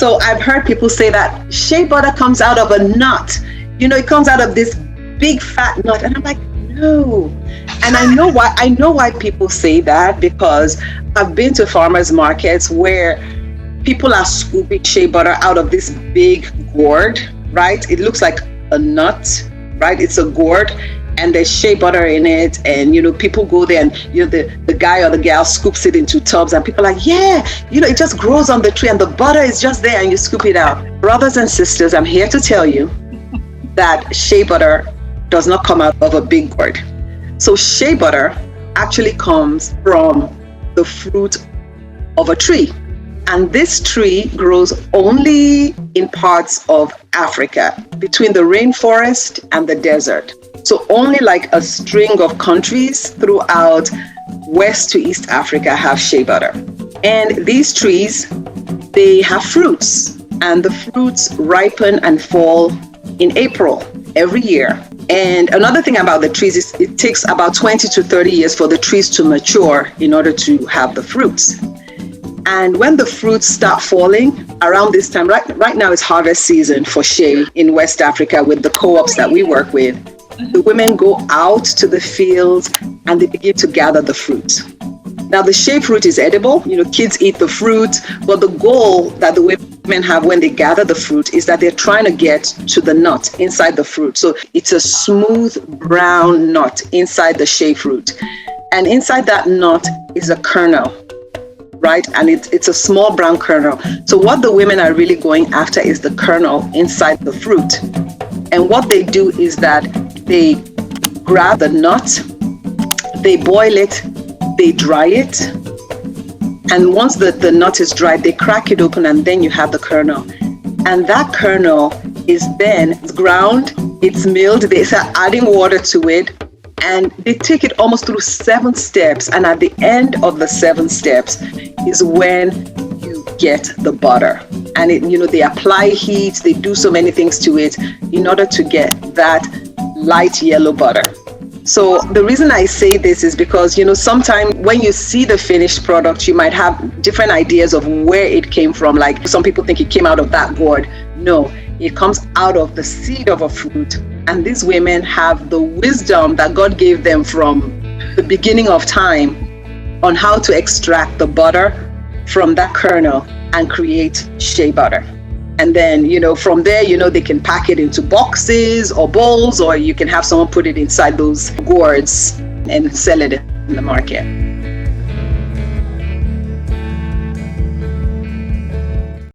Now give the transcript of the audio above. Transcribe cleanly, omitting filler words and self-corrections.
So I've heard people say that shea butter comes out of a nut. It comes out of this big fat nut. And I'm like, no. And I know why people say that, because I've been to farmers markets where people are scooping shea butter out of this big gourd, right? It looks like a nut, right? It's a gourd, and there's shea butter in it, and people go there, and the guy or the gal scoops it into tubs, and people are like, yeah, it just grows on the tree, and the butter is just there, and you scoop it out. Brothers and sisters, I'm here to tell you that shea butter does not come out of a big gourd. So shea butter actually comes from the fruit of a tree. And this tree grows only in parts of Africa, between the rainforest and the desert. So only like a string of countries throughout West to East Africa have shea butter. And these trees, they have fruits, and the fruits ripen and fall in April every year. And another thing about the trees is it takes about 20 to 30 years for the trees to mature in order to have the fruits. And when the fruits start falling around this time, right now it's harvest season for shea in West Africa with the co-ops that we work with. The women go out to the fields and they begin to gather the fruit. Now the shea fruit is edible, kids eat the fruit, but the goal that the women have when they gather the fruit is that they're trying to get to the nut inside the fruit. So it's a smooth brown nut inside the shea fruit. And inside that nut is a kernel, right? And it's a small brown kernel. So what the women are really going after is the kernel inside the fruit. And what they do is that they grab the nut, they boil it, they dry it, and once the nut is dried, they crack it open, and then you have the kernel. And that kernel is then ground, it's milled, they start adding water to it, and they take it almost through 7 steps. And at the end of the 7 steps is when you get the butter. And they apply heat, they do so many things to it in order to get that light yellow butter. So the reason I say this is because, sometimes when you see the finished product, you might have different ideas of where it came from. Like some people think it came out of that gourd. No, it comes out of the seed of a fruit. And these women have the wisdom that God gave them from the beginning of time on how to extract the butter from that kernel and create shea butter. And then, from there, they can pack it into boxes or bowls, or you can have someone put it inside those gourds and sell it in the market.